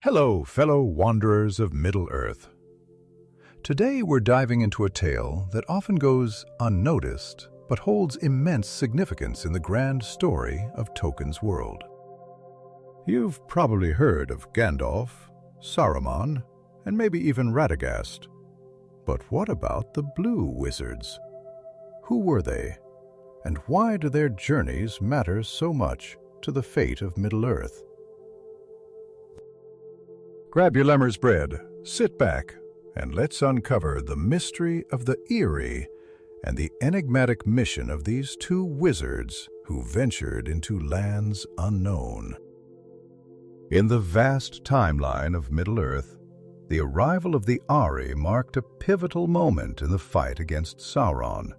Hello, fellow wanderers of Middle-earth. Today we're diving into a tale that often goes unnoticed, but holds immense significance in the grand story of Tolkien's world. You've probably heard of Gandalf, Saruman, and maybe even Radagast. But what about the Blue Wizards? Who were they, and why do their journeys matter so much to the fate of Middle-earth? Grab your lemmer's bread, sit back, and let's uncover the mystery of the eerie and the enigmatic mission of these two wizards who ventured into lands unknown. In the vast timeline of Middle-earth, the arrival of the Ari marked a pivotal moment in the fight against Sauron.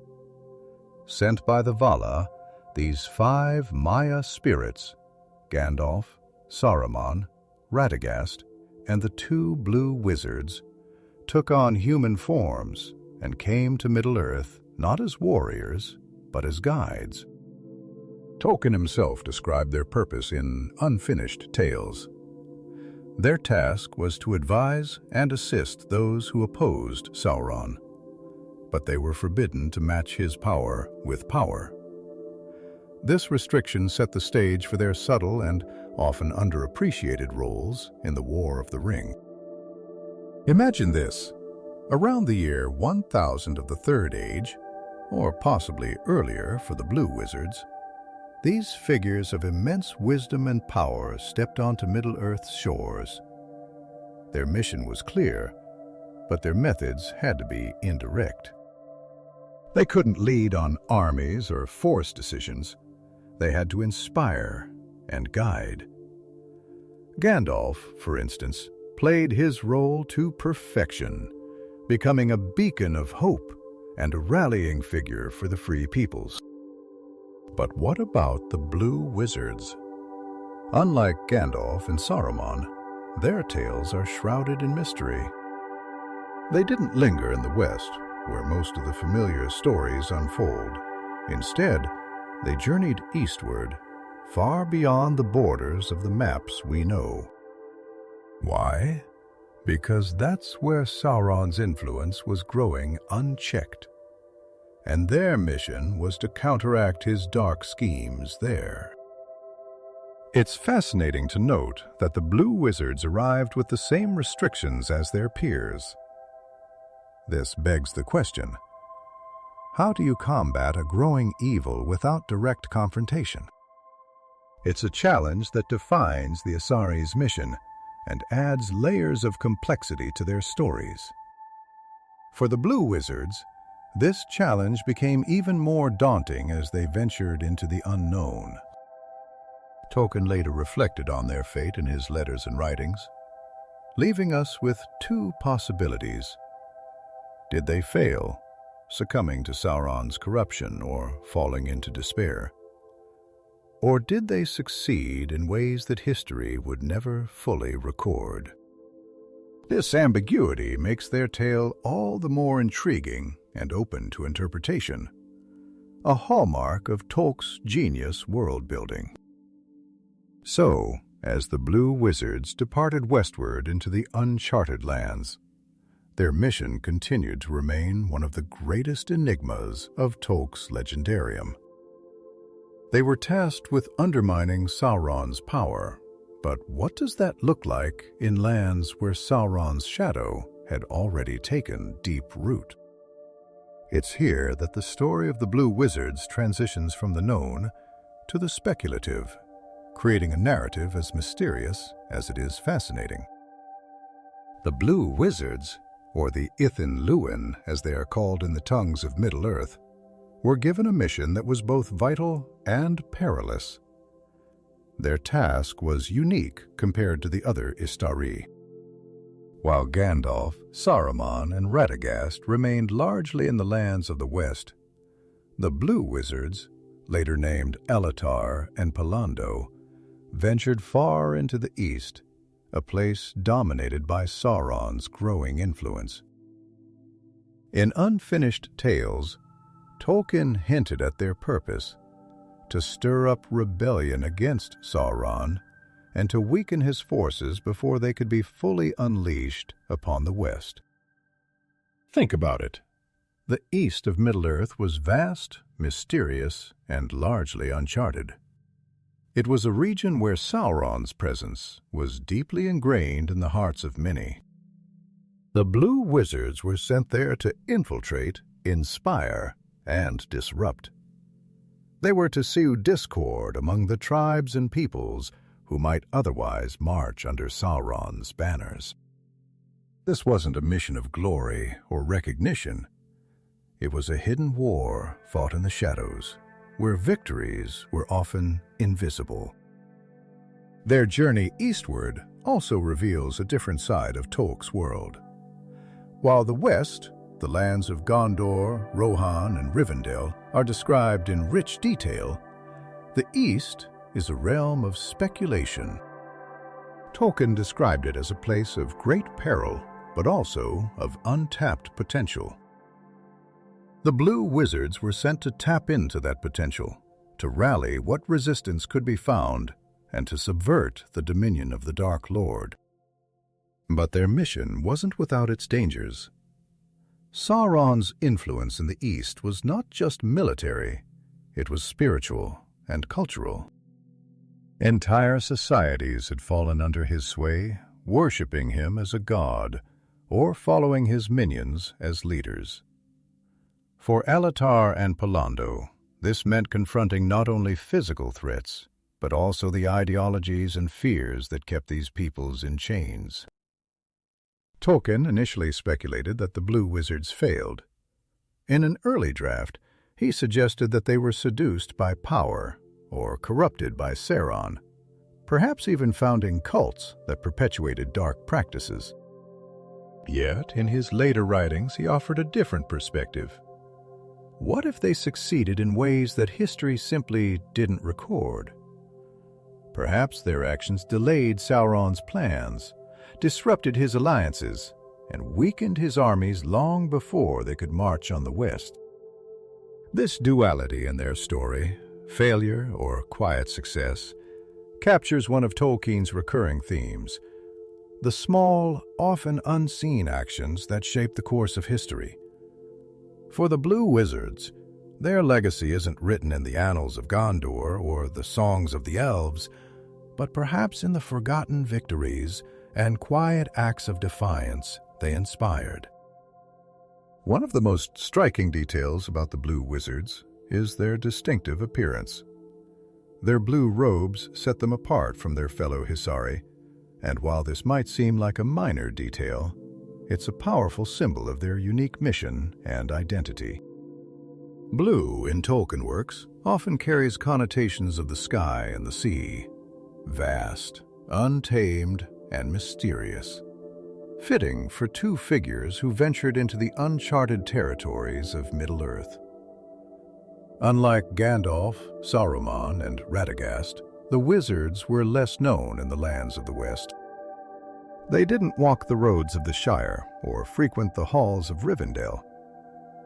Sent by the Vala, these 5 Maya spirits, Gandalf, Saruman, Radagast, and the 2 Blue Wizards, took on human forms and came to Middle-earth not as warriors, but as guides. Tolkien himself described their purpose in Unfinished Tales. Their task was to advise and assist those who opposed Sauron, but they were forbidden to match his power with power. This restriction set the stage for their subtle and often underappreciated roles in the War of the Ring. Imagine this. Around the year 1000 of the Third Age, or possibly earlier for the Blue Wizards, these figures of immense wisdom and power stepped onto Middle-earth's shores. Their mission was clear, but their methods had to be indirect. They couldn't lead on armies or force decisions. They had to inspire and guide. Gandalf, for instance, played his role to perfection, becoming a beacon of hope and a rallying figure for the free peoples. But what about the Blue Wizards? Unlike Gandalf and Saruman, their tales are shrouded in mystery. They didn't linger in the West, where most of the familiar stories unfold. Instead, they journeyed eastward, far beyond the borders of the maps we know. Why? Because that's where Sauron's influence was growing unchecked, and their mission was to counteract his dark schemes there. It's fascinating to note that the Blue Wizards arrived with the same restrictions as their peers. This begs the question, how do you combat a growing evil without direct confrontation? It's a challenge that defines the Istari's mission and adds layers of complexity to their stories. For the Blue Wizards, this challenge became even more daunting as they ventured into the unknown. Tolkien later reflected on their fate in his letters and writings, leaving us with 2 possibilities. Did they fail, succumbing to Sauron's corruption or falling into despair? Or did they succeed in ways that history would never fully record? This ambiguity makes their tale all the more intriguing and open to interpretation, a hallmark of Tolkien's genius world-building. So, as the Blue Wizards departed westward into the uncharted lands, their mission continued to remain one of the greatest enigmas of Tolkien's legendarium. They were tasked with undermining Sauron's power, but what does that look like in lands where Sauron's shadow had already taken deep root? It's here that the story of the Blue Wizards transitions from the known to the speculative, creating a narrative as mysterious as it is fascinating. The Blue Wizards, or the Ithin Luin as they are called in the tongues of Middle-earth, were given a mission that was both vital and perilous. Their task was unique compared to the other Istari. While Gandalf, Saruman, and Radagast remained largely in the lands of the West, the Blue Wizards, later named Alatar and Pallando, ventured far into the east, a place dominated by Sauron's growing influence. In Unfinished Tales, Tolkien hinted at their purpose, to stir up rebellion against Sauron and to weaken his forces before they could be fully unleashed upon the West. Think about it. The east of Middle-earth was vast, mysterious, and largely uncharted. It was a region where Sauron's presence was deeply ingrained in the hearts of many. The Blue Wizards were sent there to infiltrate, inspire, and disrupt. They were to sow discord among the tribes and peoples who might otherwise march under Sauron's banners. This wasn't a mission of glory or recognition. It was a hidden war fought in the shadows, where victories were often invisible. Their journey eastward also reveals a different side of Tolkien's world. While the West, the lands of Gondor, Rohan, and Rivendell, are described in rich detail, the East is a realm of speculation. Tolkien described it as a place of great peril, but also of untapped potential. The Blue Wizards were sent to tap into that potential, to rally what resistance could be found, and to subvert the dominion of the Dark Lord. But their mission wasn't without its dangers. Sauron's influence in the East was not just military, it was spiritual and cultural. Entire societies had fallen under his sway, worshipping him as a god, or following his minions as leaders. For Alatar and Pallando, this meant confronting not only physical threats, but also the ideologies and fears that kept these peoples in chains. Tolkien initially speculated that the Blue Wizards failed. In an early draft, he suggested that they were seduced by power or corrupted by Sauron, perhaps even founding cults that perpetuated dark practices. Yet, in his later writings, he offered a different perspective. What if they succeeded in ways that history simply didn't record? Perhaps their actions delayed Sauron's plans, disrupted his alliances, and weakened his armies long before they could march on the West. This duality in their story, failure or quiet success, captures one of Tolkien's recurring themes: the small, often unseen actions that shape the course of history. For the Blue Wizards, their legacy isn't written in the annals of Gondor or the songs of the elves, but perhaps in the forgotten victories and quiet acts of defiance they inspired. One of the most striking details about the Blue Wizards is their distinctive appearance. Their blue robes set them apart from their fellow Istari, and while this might seem like a minor detail, it's a powerful symbol of their unique mission and identity. Blue in Tolkien works often carries connotations of the sky and the sea, vast, untamed, and mysterious, fitting for two figures who ventured into the uncharted territories of Middle-earth. Unlike Gandalf, Saruman, and Radagast, the wizards were less known in the lands of the West. They didn't walk the roads of the Shire or frequent the halls of Rivendell.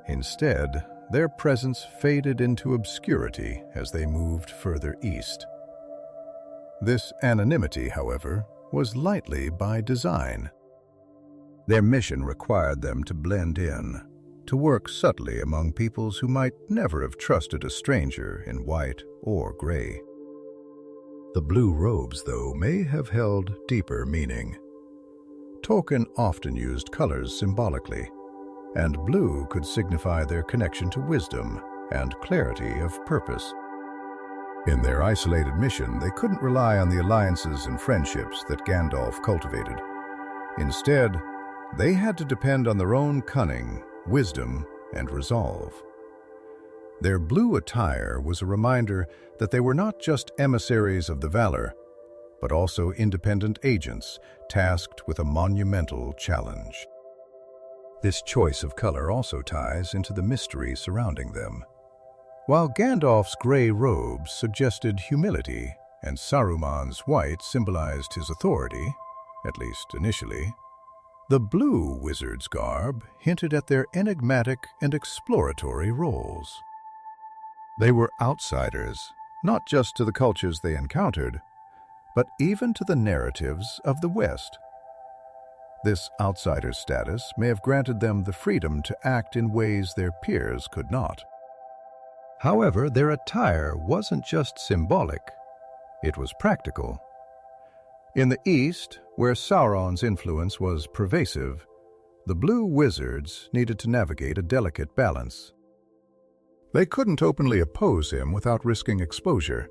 Instead, their presence faded into obscurity as they moved further east. This anonymity, however, was lightly by design. Their mission required them to blend in, to work subtly among peoples who might never have trusted a stranger in white or gray. The blue robes, though, may have held deeper meaning. Tolkien often used colors symbolically, and blue could signify their connection to wisdom and clarity of purpose. In their isolated mission, they couldn't rely on the alliances and friendships that Gandalf cultivated. Instead, they had to depend on their own cunning, wisdom, and resolve. Their blue attire was a reminder that they were not just emissaries of the Valor, but also independent agents tasked with a monumental challenge. This choice of color also ties into the mystery surrounding them. While Gandalf's gray robes suggested humility and Saruman's white symbolized his authority, at least initially, the Blue Wizard's garb hinted at their enigmatic and exploratory roles. They were outsiders, not just to the cultures they encountered, but even to the narratives of the West. This outsider status may have granted them the freedom to act in ways their peers could not. However, their attire wasn't just symbolic, it was practical. In the East, where Sauron's influence was pervasive, the blue wizards needed to navigate a delicate balance. They couldn't openly oppose him without risking exposure,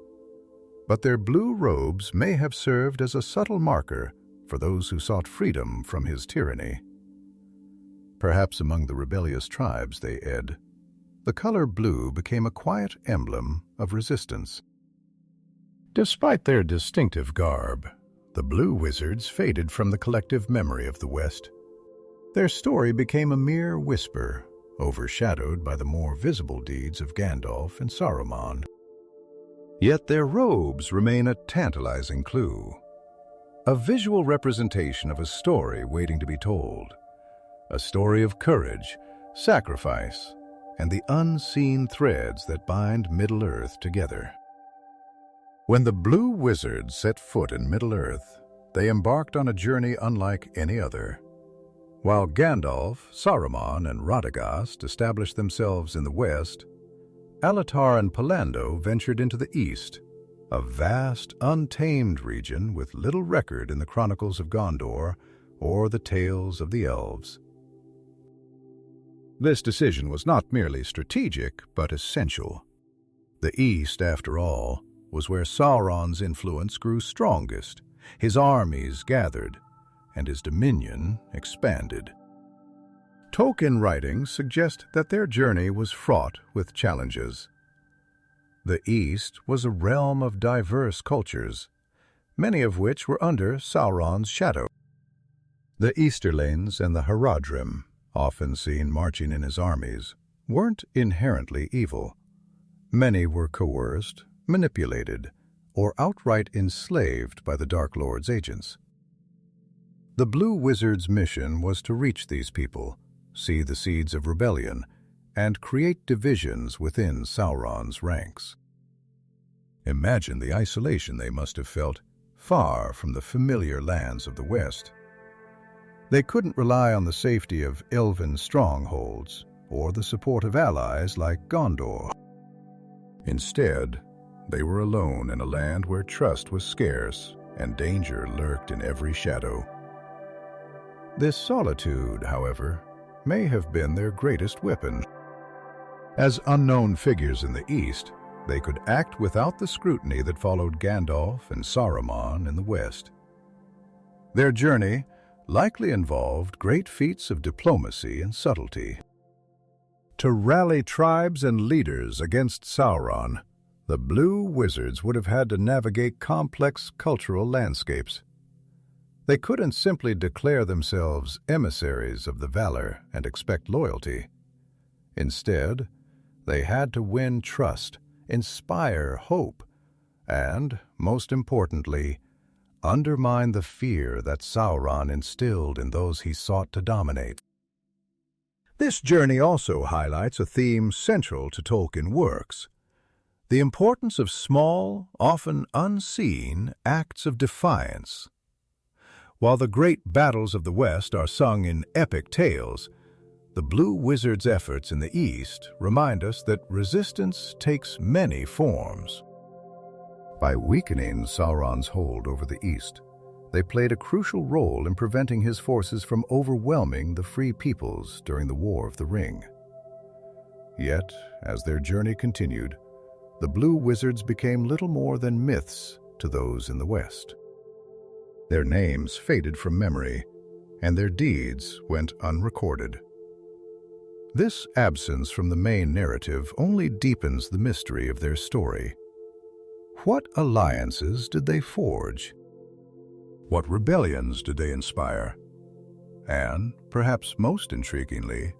but their blue robes may have served as a subtle marker for those who sought freedom from his tyranny. Perhaps among the rebellious tribes they led, the color blue became a quiet emblem of resistance. Despite their distinctive garb, the blue wizards faded from the collective memory of the West. Their story became a mere whisper, overshadowed by the more visible deeds of Gandalf and Saruman. Yet their robes remain a tantalizing clue, a visual representation of a story waiting to be told, a story of courage, sacrifice, and the unseen threads that bind Middle-earth together. When the blue wizards set foot in Middle-earth, they embarked on a journey unlike any other. While Gandalf, Saruman, and Radagast established themselves in the west, Alatar and Pallando ventured into the east, a vast, untamed region with little record in the chronicles of Gondor or the tales of the elves. This decision was not merely strategic, but essential. The east, after all, was where Sauron's influence grew strongest, his armies gathered, and his dominion expanded. Tolkien writings suggest that their journey was fraught with challenges. The East was a realm of diverse cultures, many of which were under Sauron's shadow. The Easterlings and the Haradrim, often seen marching in his armies, weren't inherently evil. Many were coerced, manipulated, or outright enslaved by the Dark Lord's agents. The Blue Wizard's mission was to reach these people, see the seeds of rebellion, and create divisions within Sauron's ranks. Imagine the isolation they must have felt, far from the familiar lands of the West. They couldn't rely on the safety of elven strongholds or the support of allies like Gondor. Instead, they were alone in a land where trust was scarce and danger lurked in every shadow. This solitude, however, may have been their greatest weapon. As unknown figures in the East, they could act without the scrutiny that followed Gandalf and Saruman in the West. Their journey likely involved great feats of diplomacy and subtlety. To rally tribes and leaders against Sauron, the Blue Wizards would have had to navigate complex cultural landscapes. They couldn't simply declare themselves emissaries of the Valor and expect loyalty. Instead, they had to win trust, inspire hope, and, most importantly, undermine the fear that Sauron instilled in those he sought to dominate. This journey also highlights a theme central to Tolkien works: the importance of small, often unseen, acts of defiance. While the great battles of the West are sung in epic tales, the Blue Wizards' efforts in the East remind us that resistance takes many forms. By weakening Sauron's hold over the East, they played a crucial role in preventing his forces from overwhelming the Free Peoples during the War of the Ring. Yet, as their journey continued, the Blue Wizards became little more than myths to those in the West. Their names faded from memory, and their deeds went unrecorded. This absence from the main narrative only deepens the mystery of their story. What alliances did they forge? What rebellions did they inspire? And, perhaps most intriguingly,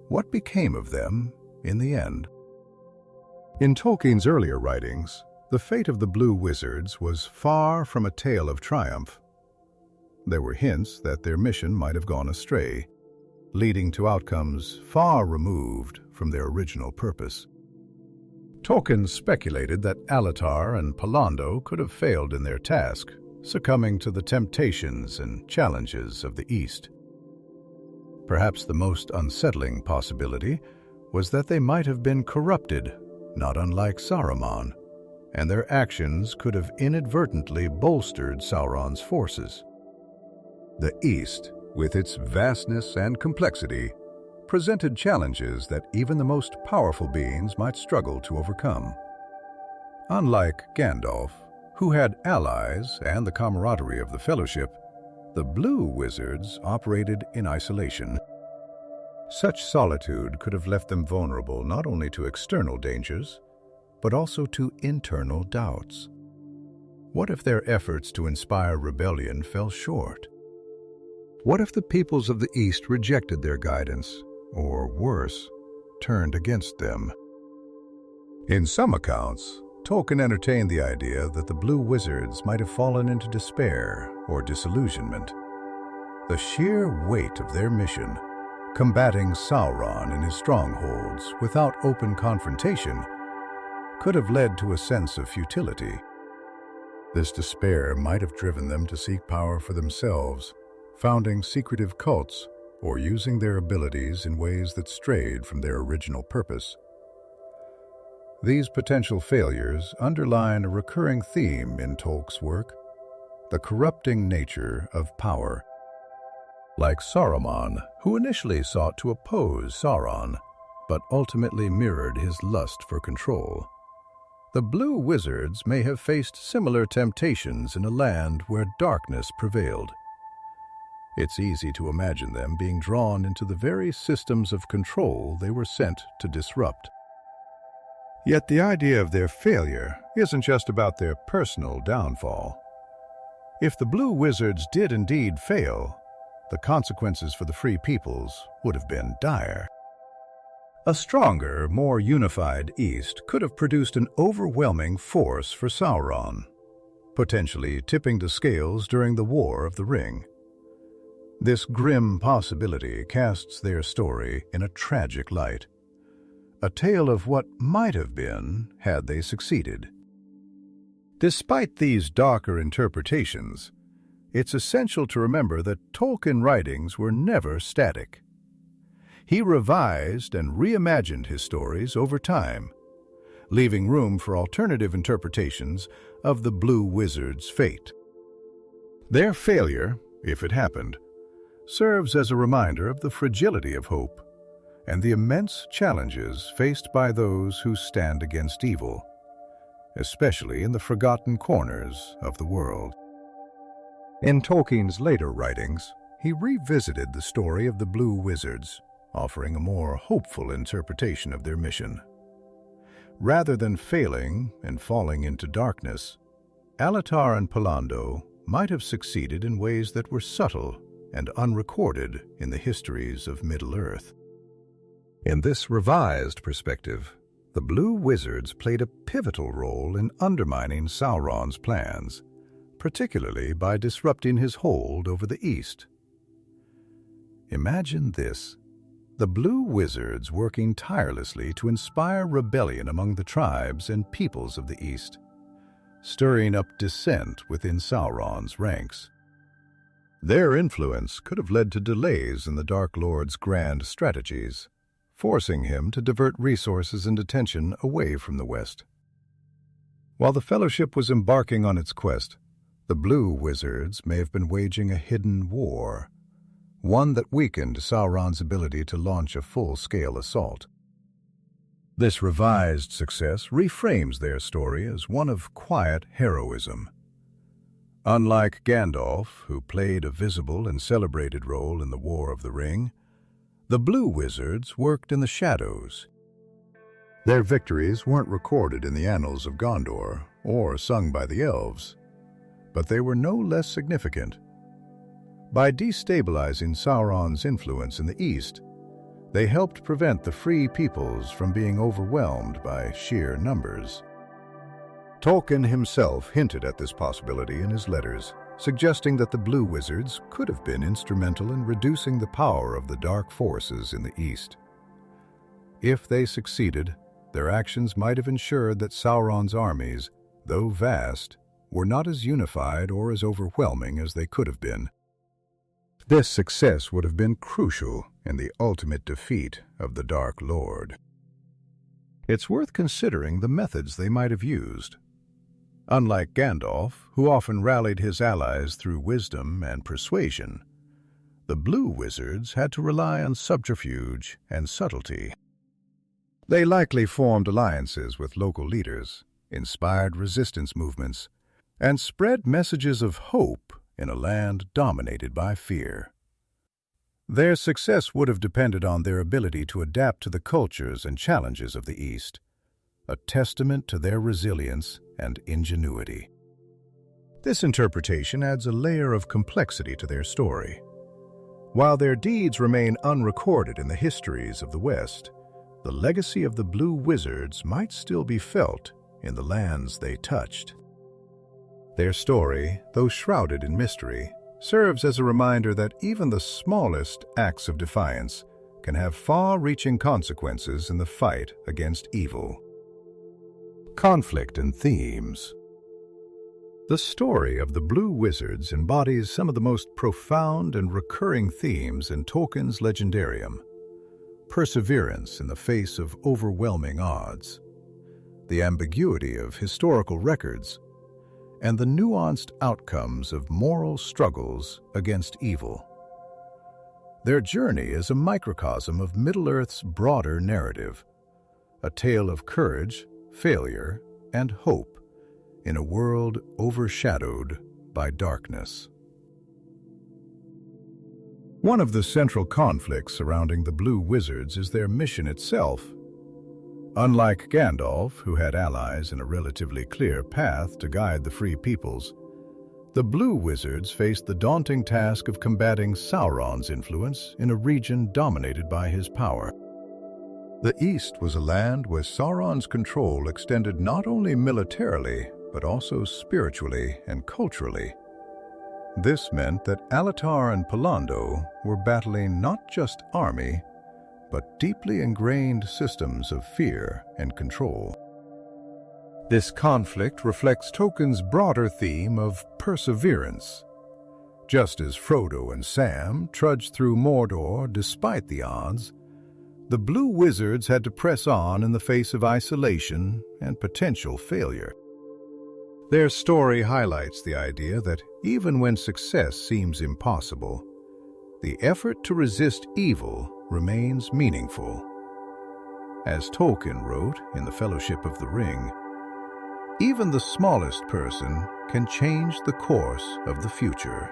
what became of them in the end? In Tolkien's earlier writings, the fate of the Blue Wizards was far from a tale of triumph. There were hints that their mission might have gone astray, leading to outcomes far removed from their original purpose. Tolkien speculated that Alatar and Pallando could have failed in their task, succumbing to the temptations and challenges of the East. Perhaps the most unsettling possibility was that they might have been corrupted, not unlike Saruman, and their actions could have inadvertently bolstered Sauron's forces. The East, with its vastness and complexity, presented challenges that even the most powerful beings might struggle to overcome. Unlike Gandalf, who had allies and the camaraderie of the Fellowship, the Blue Wizards operated in isolation. Such solitude could have left them vulnerable not only to external dangers, but also to internal doubts. What if their efforts to inspire rebellion fell short? What if the peoples of the East rejected their guidance, or worse, turned against them? In some accounts, Tolkien entertained the idea that the Blue Wizards might have fallen into despair or disillusionment. The sheer weight of their mission, combating Sauron in his strongholds without open confrontation, could have led to a sense of futility. This despair might have driven them to seek power for themselves, founding secretive cults or using their abilities in ways that strayed from their original purpose. These potential failures underline a recurring theme in Tolkien's work: the corrupting nature of power. Like Saruman, who initially sought to oppose Sauron, but ultimately mirrored his lust for control, the Blue Wizards may have faced similar temptations in a land where darkness prevailed. It's easy to imagine them being drawn into the very systems of control they were sent to disrupt. Yet the idea of their failure isn't just about their personal downfall. If the Blue Wizards did indeed fail, the consequences for the Free Peoples would have been dire. A stronger, more unified East could have produced an overwhelming force for Sauron, potentially tipping the scales during the War of the Ring. This grim possibility casts their story in a tragic light, a tale of what might have been had they succeeded. Despite these darker interpretations, it's essential to remember that Tolkien writings were never static. He revised and reimagined his stories over time, leaving room for alternative interpretations of the Blue Wizards' fate. Their failure, if it happened, serves as a reminder of the fragility of hope and the immense challenges faced by those who stand against evil, especially in the forgotten corners of the world. In Tolkien's later writings, he revisited the story of the Blue Wizards, offering a more hopeful interpretation of their mission. Rather than failing and falling into darkness, Alatar and Pallando might have succeeded in ways that were subtle and unrecorded in the histories of Middle-earth. In this revised perspective, the Blue Wizards played a pivotal role in undermining Sauron's plans, particularly by disrupting his hold over the East. Imagine this: the Blue Wizards working tirelessly to inspire rebellion among the tribes and peoples of the East, stirring up dissent within Sauron's ranks. Their influence could have led to delays in the Dark Lord's grand strategies, forcing him to divert resources and attention away from the West. While the Fellowship was embarking on its quest, the Blue Wizards may have been waging a hidden war, one that weakened Sauron's ability to launch a full-scale assault. This revised success reframes their story as one of quiet heroism. Unlike Gandalf, who played a visible and celebrated role in the War of the Ring, the Blue Wizards worked in the shadows. Their victories weren't recorded in the annals of Gondor or sung by the elves, but they were no less significant. By destabilizing Sauron's influence in the East, they helped prevent the Free Peoples from being overwhelmed by sheer numbers. Tolkien himself hinted at this possibility in his letters, suggesting that the Blue Wizards could have been instrumental in reducing the power of the dark forces in the East. If they succeeded, their actions might have ensured that Sauron's armies, though vast, were not as unified or as overwhelming as they could have been. This success would have been crucial in the ultimate defeat of the Dark Lord. It's worth considering the methods they might have used. Unlike Gandalf, who often rallied his allies through wisdom and persuasion, the Blue Wizards had to rely on subterfuge and subtlety. They likely formed alliances with local leaders, inspired resistance movements, and spread messages of hope in a land dominated by fear. Their success would have depended on their ability to adapt to the cultures and challenges of the East, a testament to their resilience and ingenuity. This interpretation adds a layer of complexity to their story. While their deeds remain unrecorded in the histories of the West, the legacy of the Blue Wizards might still be felt in the lands they touched. Their story, though shrouded in mystery, serves as a reminder that even the smallest acts of defiance can have far-reaching consequences in the fight against evil. Conflict and themes. The story of the Blue Wizards embodies some of the most profound and recurring themes in Tolkien's legendarium: perseverance in the face of overwhelming odds, the ambiguity of historical records, and the nuanced outcomes of moral struggles against evil. Their journey is a microcosm of Middle-earth's broader narrative, a tale of courage, failure, and hope in a world overshadowed by darkness. One of the central conflicts surrounding the Blue Wizards is their mission itself. Unlike Gandalf, who had allies and a relatively clear path to guide the free peoples, the Blue Wizards faced the daunting task of combating Sauron's influence in a region dominated by his power. The East was a land where Sauron's control extended not only militarily, but also spiritually and culturally. This meant that Alatar and Pallando were battling not just army, but deeply ingrained systems of fear and control. This conflict reflects Tolkien's broader theme of perseverance. Just as Frodo and Sam trudged through Mordor despite the odds, the Blue Wizards had to press on in the face of isolation and potential failure. Their story highlights the idea that even when success seems impossible, the effort to resist evil remains meaningful. As Tolkien wrote in The Fellowship of the Ring, even the smallest person can change the course of the future.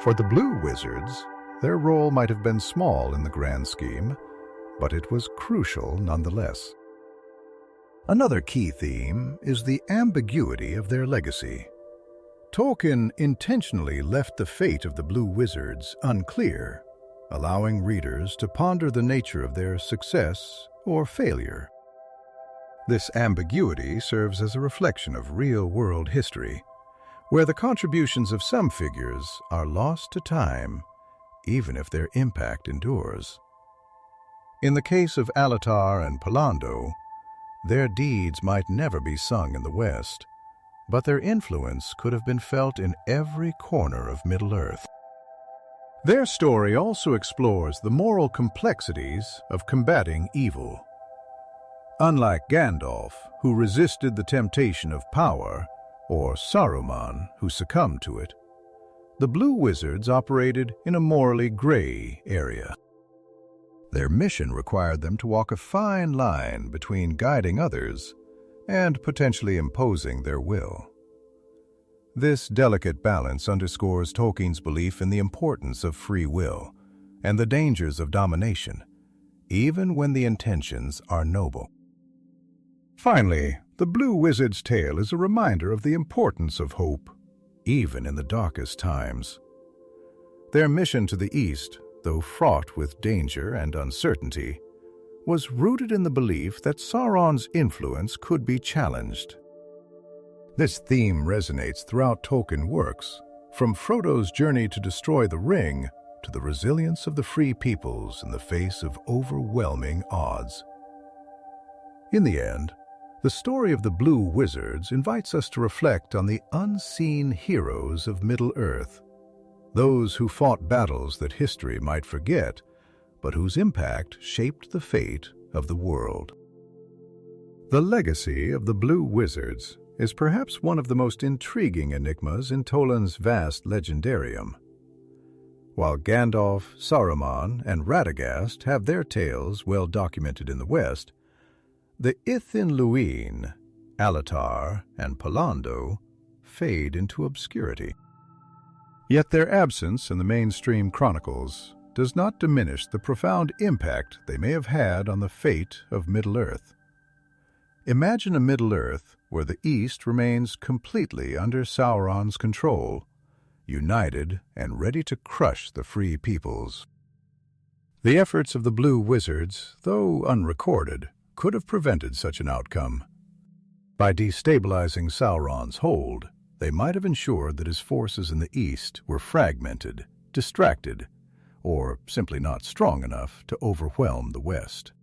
For the Blue Wizards, their role might have been small in the grand scheme, but it was crucial nonetheless. Another key theme is the ambiguity of their legacy. Tolkien intentionally left the fate of the Blue Wizards unclear, allowing readers to ponder the nature of their success or failure. This ambiguity serves as a reflection of real-world history, where the contributions of some figures are lost to time, even if their impact endures. In the case of Alatar and Pallando, their deeds might never be sung in the West, but their influence could have been felt in every corner of Middle-earth. Their story also explores the moral complexities of combating evil. Unlike Gandalf, who resisted the temptation of power, or Saruman, who succumbed to it, the Blue Wizards operated in a morally gray area. Their mission required them to walk a fine line between guiding others and potentially imposing their will. This delicate balance underscores Tolkien's belief in the importance of free will and the dangers of domination, even when the intentions are noble. Finally, the Blue Wizard's tale is a reminder of the importance of hope, even in the darkest times. Their mission to the East, though fraught with danger and uncertainty, was rooted in the belief that Sauron's influence could be challenged. This theme resonates throughout Tolkien works, from Frodo's journey to destroy the ring to the resilience of the free peoples in the face of overwhelming odds. In the end, the story of the Blue Wizards invites us to reflect on the unseen heroes of Middle-earth, those who fought battles that history might forget, but whose impact shaped the fate of the world. The legacy of the Blue Wizards is perhaps one of the most intriguing enigmas in Tolkien's vast legendarium. While Gandalf, Saruman, and Radagast have their tales well documented in the West, the Ithilien Luin, Alatar, and Pallando fade into obscurity. Yet their absence in the mainstream chronicles does not diminish the profound impact they may have had on the fate of Middle-earth. Imagine a Middle-earth where the East remains completely under Sauron's control, united and ready to crush the free peoples. The efforts of the Blue Wizards, though unrecorded, could have prevented such an outcome. By destabilizing Sauron's hold, they might have ensured that his forces in the East were fragmented, distracted, or simply not strong enough to overwhelm the West.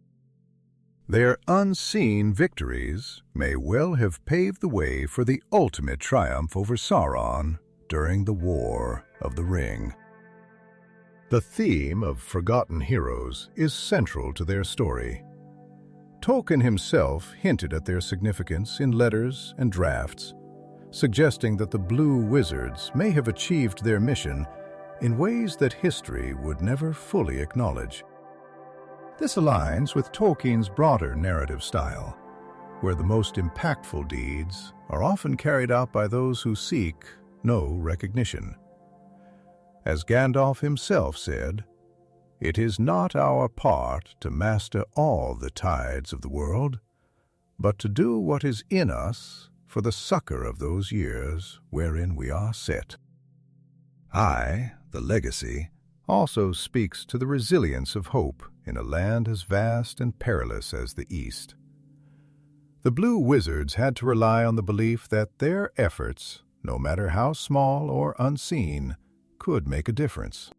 Their unseen victories may well have paved the way for the ultimate triumph over Sauron during the War of the Ring. The theme of forgotten heroes is central to their story. Tolkien himself hinted at their significance in letters and drafts, suggesting that the Blue Wizards may have achieved their mission in ways that history would never fully acknowledge. This aligns with Tolkien's broader narrative style, where the most impactful deeds are often carried out by those who seek no recognition. As Gandalf himself said, "It is not our part to master all the tides of the world, but to do what is in us for the succor of those years wherein we are set." The legacy, also speaks to the resilience of hope in a land as vast and perilous as the East. The Blue Wizards had to rely on the belief that their efforts, no matter how small or unseen, could make a difference.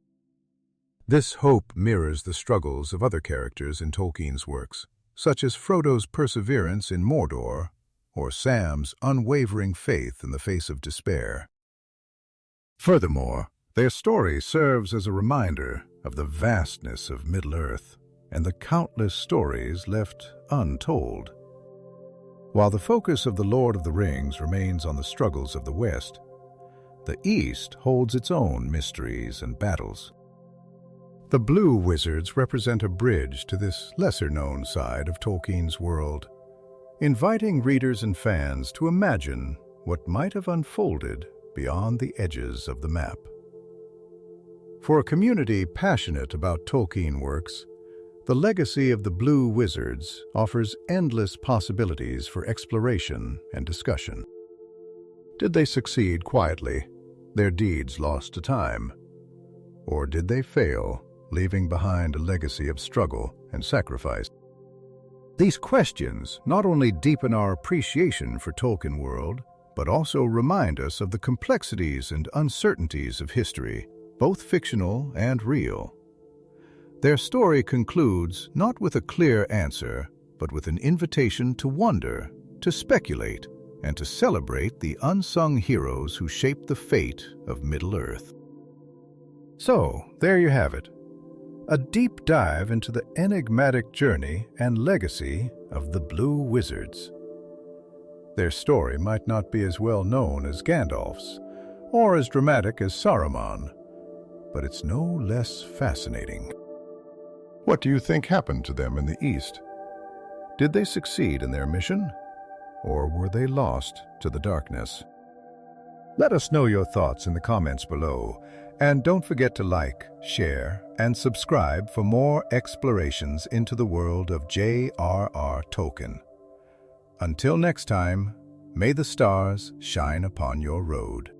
This hope mirrors the struggles of other characters in Tolkien's works, such as Frodo's perseverance in Mordor or Sam's unwavering faith in the face of despair. Furthermore, their story serves as a reminder of the vastness of Middle-earth and the countless stories left untold. While the focus of The Lord of the Rings remains on the struggles of the West, the East holds its own mysteries and battles. The Blue Wizards represent a bridge to this lesser-known side of Tolkien's world, inviting readers and fans to imagine what might have unfolded beyond the edges of the map. For a community passionate about Tolkien works, the legacy of the Blue Wizards offers endless possibilities for exploration and discussion. Did they succeed quietly, their deeds lost to time? Or did they fail, leaving behind a legacy of struggle and sacrifice? These questions not only deepen our appreciation for Tolkien world, but also remind us of the complexities and uncertainties of history, both fictional and real. Their story concludes not with a clear answer, but with an invitation to wonder, to speculate, and to celebrate the unsung heroes who shaped the fate of Middle-earth. So, there you have it. A deep dive into the enigmatic journey and legacy of the Blue Wizards. Their story might not be as well known as Gandalf's, or as dramatic as Saruman, but it's no less fascinating. What do you think happened to them in the East? Did they succeed in their mission, or were they lost to the darkness? Let us know your thoughts in the comments below, and don't forget to like, share, and subscribe for more explorations into the world of J.R.R. Tolkien. Until next time, may the stars shine upon your road.